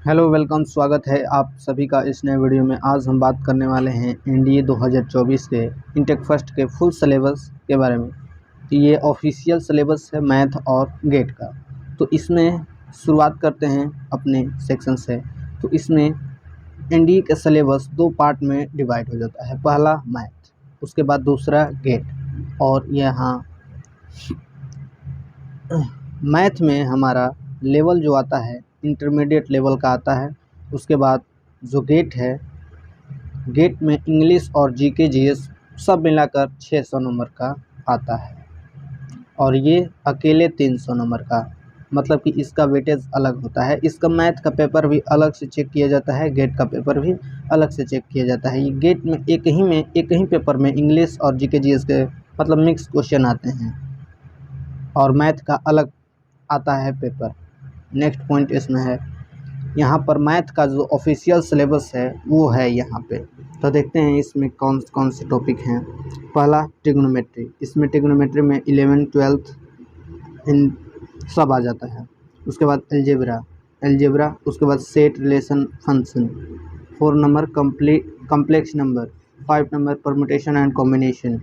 Hello welcome, स्वागत है आप सभी का इस नए वीडियो में। आज हम बात करने वाले हैं एनडीए 2024 के इंटेक फर्स्ट के फुल सिलेबस के बारे में। तो ये ऑफिशियल सिलेबस है मैथ और गेट का। तो इसमें शुरुआत करते हैं अपने सेक्शन से। तो इसमें एनडीए का सिलेबस दो पार्ट में डिवाइड हो जाता है। पहला मैथ, उसके बाद दूसरा गेट। और यहाँ मैथ में हमारा लेवल जो आता है इंटरमीडिएट लेवल का आता है। उसके बाद जो गेट है, गेट में इंग्लिश और जीके जीएस सब मिलाकर 600 नंबर का आता है। और ये अकेले 300 नंबर का, मतलब कि इसका वेटेज अलग होता है। इसका मैथ का पेपर भी अलग से चेक किया जाता है, गेट का पेपर भी अलग से चेक किया जाता है। ये गेट में एक ही पेपर में इंग्लिश और जीके जीएस के मतलब मिक्स क्वेश्चन आते हैं और मैथ का अलग आता है पेपर। नेक्स्ट पॉइंट इसमें है, यहाँ पर मैथ का जो ऑफिशियल सिलेबस है वो है यहाँ पे। तो देखते हैं इसमें कौन कौन से टॉपिक हैं। पहला ट्रिग्नोमेट्री, इसमें ट्रिग्नोमेट्री में 11th 12th इन सब आ जाता है। उसके बाद एलजेब्रा, उसके बाद set relation function, 4 number complex number, 5 number permutation and combination,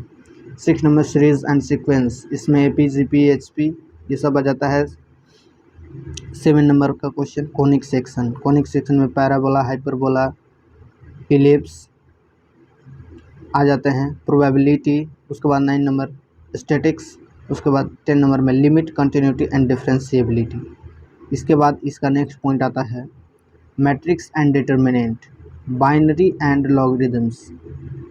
6 number series and sequence, इसमें एपी जीपी एचपी ये सब आ जाता है। 7 नंबर का क्वेश्चन कोनिक सेक्शन में पैराबोला, हाइपरबोला, इलिप्स आ जाते हैं। प्रोबेबिलिटी, उसके बाद 9 नंबर स्टैटिक्स, उसके बाद 10 नंबर में लिमिट, कंटिन्यूटी एंड डिफरेंशिएबिलिटी। इसके बाद इसका नेक्स्ट पॉइंट आता है matrix and determinant, binary and logarithms.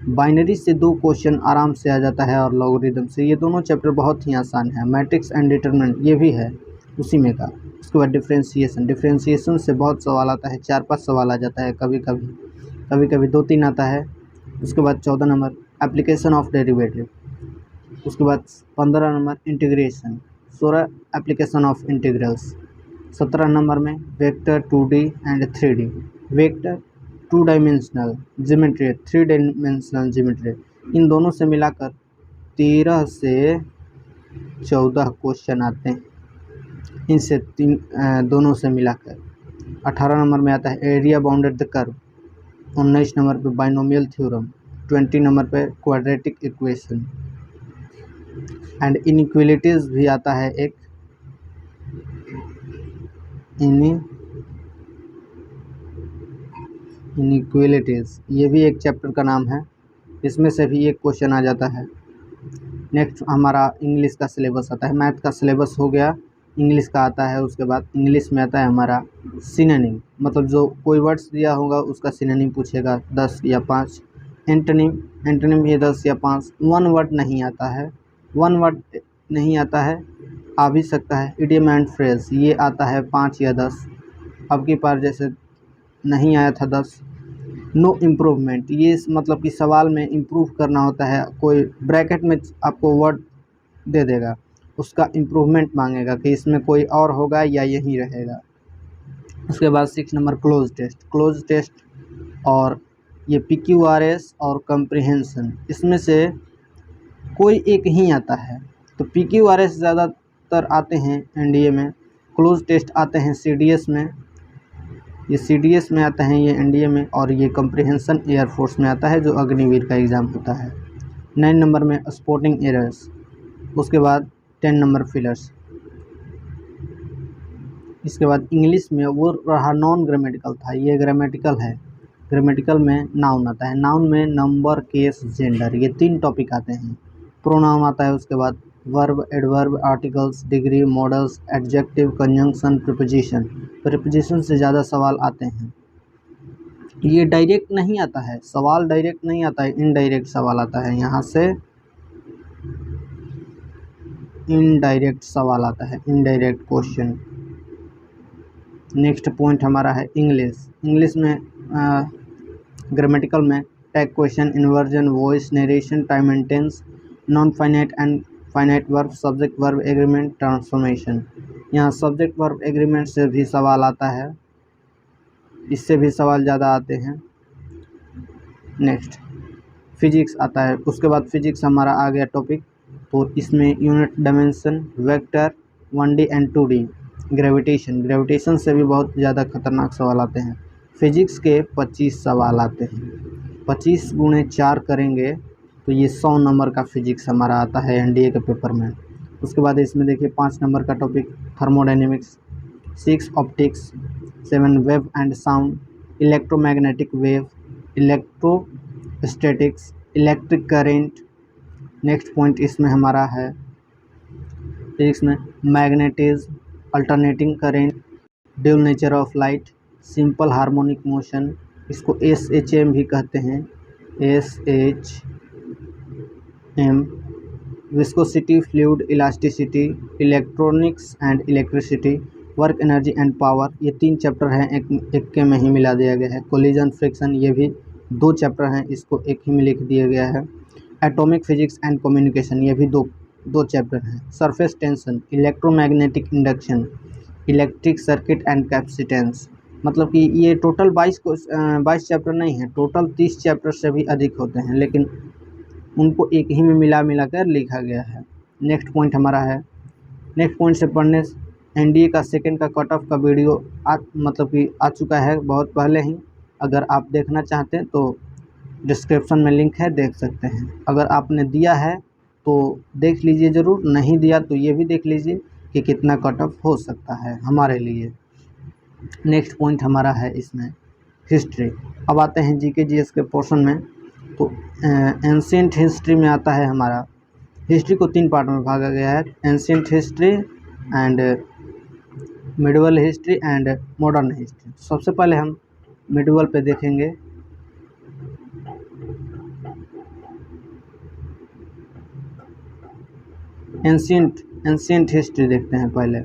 Binary से 2 क्वेश्चन आराम से आ जाता है और लॉगरिदम से ये दोनों चैप्टर बहुत ही आसान है। मैट्रिक्स एंड डिटर्मिनेंट ये भी है उसी में का। उसके बाद डिफरेंशिएशन से बहुत सवाल आता है, 4-5 सवाल आ जाता है, कभी कभी 2-3 आता है। उसके बाद 14 नंबर एप्लीकेशन ऑफ डेरिवेटिव, उसके बाद 15 number integration, 16 application of integrals, 17 number में vector 2D and 3D, vector 2 dimensional geometry, 3 dimensional geometry, इन दोनों से मिलाकर 13 से 14 क्वेश्चन आते हैं इनसे दोनों से मिलाकर। 18 नंबर में आता है area bounded the curve, 19 number पे बाइनोमियल थ्योरम, 20 नंबर पे क्वाड्रेटिक इक्वेशन एंड इनइक्वालिटीज भी आता है एक, इनइक्वालिटीज ये भी एक चैप्टर का नाम है, इसमें से भी एक क्वेश्चन आ जाता है। नेक्स्ट हमारा इंग्लिश का सिलेबस आता है। मैथ का सिलेबस हो गया, इंग्लिश का आता है। उसके बाद इंग्लिश में आता है हमारा सिनोनिम, मतलब जो कोई वर्ड्स दिया होगा उसका सिनोनिम पूछेगा 10 या 5। एंटोनिम भी 10 या 5। वन वर्ड नहीं आता है, आ भी सकता है। इडियम एंड फ्रेज ये आता है 5 या 10, अब की बार जैसे नहीं आया था 10। नो इम्प्रूवमेंट, ये मतलब कि सवाल में इम्प्रूव करना होता है, कोई ब्रैकेट में आपको वर्ड दे देगा, उसका इम्प्रूवमेंट मांगेगा कि इसमें कोई और होगा या यहीं रहेगा। उसके बाद 6 नंबर क्लोज टेस्ट और ये PQRS और कंप्रिहेंशन, इसमें से कोई एक ही आता है। तो PQRS ज़्यादातर आते हैं एनडीए में, क्लोज टेस्ट आते हैं CDS में, ये CDS में आता है ये एनडीए में, और ये कंप्रिहेंशन एयरफोर्स में आता है जो अग्निवीर का एग्ज़ाम होता है। 9 नंबर में स्पॉटिंग एरर्स, उसके बाद 10 नंबर फिलर्स। इसके बाद इंग्लिश में वो रहा नॉन ग्रामेटिकल था, ये ग्रामेटिकल है। ग्रामेटिकल में नाउन आता है, नाउन में नंबर, केस, जेंडर, ये 3 टॉपिक आते हैं। प्रोनाउन आता है, उसके बाद verb, adverb, articles, degree, models, adjective, conjunction, preposition से ज़्यादा सवाल आते हैं। ये डायरेक्ट नहीं आता है, सवाल डायरेक्ट नहीं आता है, इनडायरेक्ट सवाल आता है, यहाँ से इनडायरेक्ट सवाल आता है, इनडायरेक्ट क्वेश्चन। नेक्स्ट पॉइंट हमारा है इंग्लिश में ग्रामेटिकल में tag question, inversion, voice, narration, time and tense, non finite and finite verb, subject verb agreement, transformation. यहाँ सब्जेक्ट वर्ब एग्रीमेंट से भी सवाल आता है, इससे भी सवाल ज़्यादा आते हैं। नेक्स्ट फिजिक्स आता है, उसके बाद फिजिक्स हमारा आ गया टॉपिक। तो इसमें unit dimension, vector, 1D and 2D, gravitation, gravitation से भी बहुत ज़्यादा खतरनाक सवाल आते हैं। फिजिक्स के 25 सवाल आते हैं, 25 गुणे 4 करेंगे तो ये 100 नंबर का फिजिक्स हमारा आता है एनडीए के पेपर में। उसके बाद इसमें देखिए 5 नंबर का topic thermodynamics, 6 optics, 7 wave and sound, electromagnetic wave, electrostatics, electric current. Next point इसमें हमारा है फिजिक्स में magnetism, alternating current, dual nature of light, simple harmonic motion, इसको SHM भी कहते हैं, SHM, viscosity, fluid, elasticity, electronics and electricity, work energy and power. ये 3 chapter हैं, एक के में ही मिला दिया गया है। कोलिजन, फ्रिक्शन, ये भी 2 चैप्टर हैं, इसको एक ही में लिख दिया गया है। एटॉमिक फिजिक्स एंड कम्युनिकेशन, ये भी दो चैप्टर हैं। Surface tension, electromagnetic induction, electric circuit and capacitance. मतलब कि ये टोटल 22 चैप्टर नहीं है, टोटल 30 चैप्टर से भी अधिक होते हैं, लेकिन उनको एक ही में मिला कर लिखा गया है। नेक्स्ट पॉइंट हमारा है, नेक्स्ट पॉइंट से पढ़ने एनडीए का सेकंड का कट ऑफ का वीडियो मतलब कि आ चुका है बहुत पहले ही। अगर आप देखना चाहते हैं तो डिस्क्रिप्शन में लिंक है, देख सकते हैं। अगर आपने दिया है तो देख लीजिए ज़रूर, नहीं दिया तो ये भी देख लीजिए कि कितना कट ऑफ हो सकता है हमारे लिए। नेक्स्ट पॉइंट हमारा है इसमें हिस्ट्री। अब आते हैं जीके जीएस के पोर्शन में। तो एंशिएंट हिस्ट्री में आता है हमारा, हिस्ट्री को 3 पार्ट में भागा गया है, ancient history and medieval history and modern history. सबसे पहले हम मिडिवल पे देखेंगे। एंशिएंट हिस्ट्री देखते हैं पहले।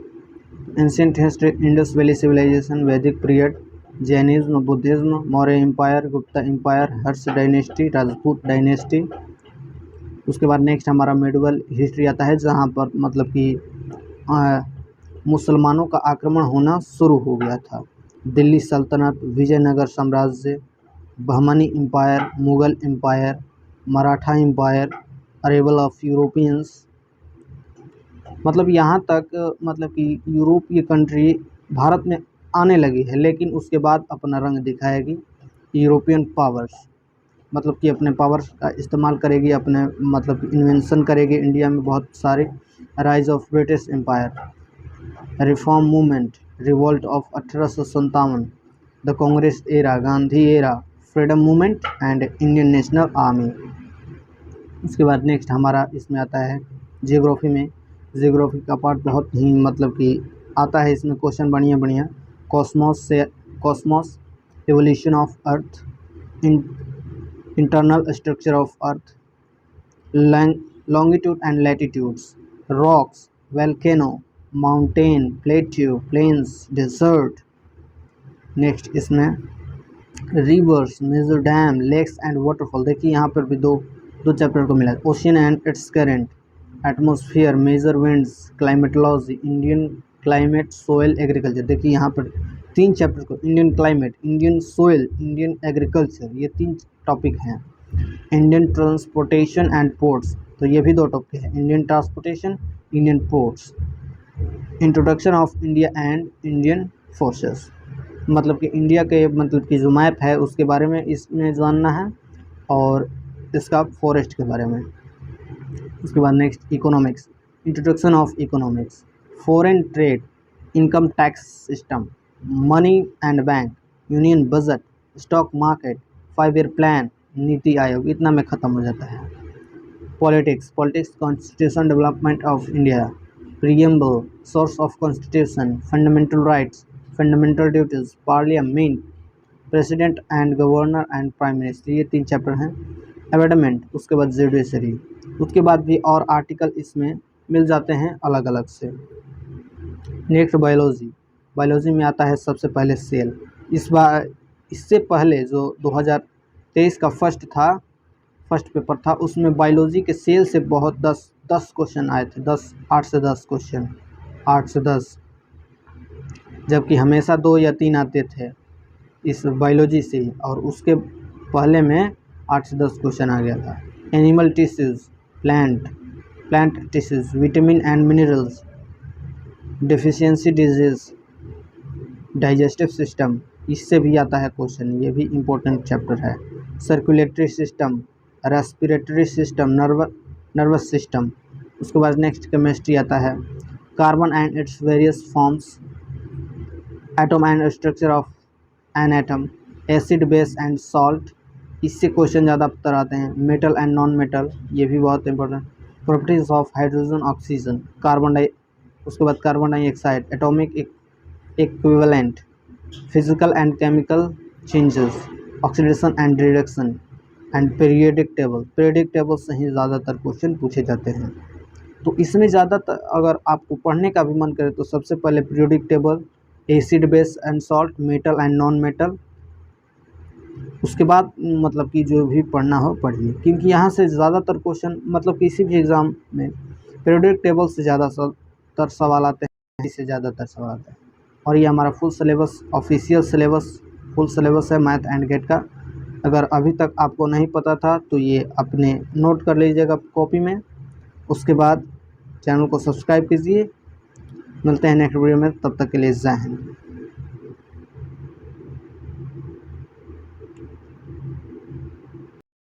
Ancient history, Indus valley civilization, Vedic period, Jainism, Buddhism, Maurya empire, Gupta empire, Harsha dynasty, Rajput dynasty. उसके बाद नेक्स्ट हमारा मिडिवल हिस्ट्री आता है, जहाँ पर मतलब कि मुसलमानों का आक्रमण होना शुरू हो गया था। दिल्ली सल्तनत, विजयनगर साम्राज्य, Bahmani empire, Mughal empire, Maratha empire, arrival of Europeans. मतलब यहाँ तक मतलब कि यूरोपीय कंट्री भारत में आने लगी है, लेकिन उसके बाद अपना रंग दिखाएगी यूरोपियन पावर्स, मतलब कि अपने पावर्स का इस्तेमाल करेगी, अपने मतलब इन्वेंशन करेगी इंडिया में बहुत सारे। Rise of British empire, reform movement, revolt of 1857, the Congress era, Gandhi era, freedom movement and Indian National Army. उसके बाद नेक्स्ट हमारा इसमें आता है जियोग्राफी में। जियोग्राफी का पार्ट बहुत ही मतलब कि आता है, इसमें क्वेश्चन बढ़िया cosmos, evolution of earth, internal structure of earth, longitude and latitudes, rocks, volcano, mountain, plateau, plains, desert. Next इसमें rivers, major dam, lakes and waterfall. देखिए यहाँ पर भी दो चैप्टर को मिला है। Ocean and its current, atmosphere, major winds, climatology, Indian climate, soil, agriculture. देखिए यहाँ पर 3 चैप्टर को, Indian climate, Indian soil, Indian agriculture, ये 3 टॉपिक हैं। इंडियन ट्रांसपोर्टेशन एंड पोर्ट्स, तो ये भी 2 टॉपिक हैं, Indian transportation, Indian ports. Introduction of India and Indian forces, मतलब कि इंडिया के मतलब कि जो मैप है उसके बारे में इसमें जानना है, और इसका फॉरेस्ट के बारे में। उसके बाद next economics, introduction of economics, foreign trade, income tax system, money and bank, union budget, stock market, 5 year plan, NITI Aayog. इतना में ख़त्म हो जाता है। Politics, constitution, development of India, preamble, source of constitution, fundamental rights, fundamental duties, parliament, president and governor and prime minister, ये 3 chapter हैं। Amendment, उसके बाद जुडिशरी, उसके बाद भी और आर्टिकल इसमें मिल जाते हैं अलग अलग से। नेक्स्ट बायोलॉजी में आता है सबसे पहले सेल। इस बार इससे पहले जो 2023 का फर्स्ट पेपर था, उसमें बायोलॉजी के सेल से बहुत 10 क्वेश्चन आए थे, 8 से 10 क्वेश्चन, 8 से 10, जबकि हमेशा 2 या 3 आते थे इस बायोलॉजी से ही, और उसके पहले में 8 से 10 क्वेश्चन आ गया था। Animal tissues, plant tissues, vitamin and minerals, deficiency disease, digestive system, इससे भी आता है क्वेश्चन, ये भी इम्पोर्टेंट चैप्टर है। Circulatory system, respiratory system, nervous system. उसके बाद नेक्स्ट केमिस्ट्री आता है। Carbon and its various forms, atom and structure of an atom, acid base and salt, इससे क्वेश्चन ज़्यादातर आते हैं। मेटल एंड नॉन मेटल, ये भी बहुत important. Properties of hydrogen, oxygen, उसके बाद carbon dioxide, atomic equivalent, physical and chemical changes, oxidation and reduction, and periodic table. Periodic table से ही ज़्यादातर क्वेश्चन पूछे जाते हैं। तो इसमें ज़्यादातर अगर आपको पढ़ने का भी मन करे तो सबसे पहले periodic table, acid base and salt, metal and non metal, उसके बाद मतलब कि जो भी पढ़ना हो पढ़िए, क्योंकि यहाँ से ज़्यादातर क्वेश्चन मतलब किसी भी एग्ज़ाम में पीरियोडिक टेबल से ज़्यादातर सवाल आते हैं, इससे ज़्यादातर सवाल आते हैं। और ये हमारा full syllabus, official syllabus, full syllabus है मैथ एंड गेट का। अगर अभी तक आपको नहीं पता था तो ये अपने नोट कर लीजिएगा कॉपी में। उसके बाद चैनल को सब्सक्राइब कीजिए। मिलते हैं नेक्स्ट वीडियो में, तब तक के लिए जय हिंद।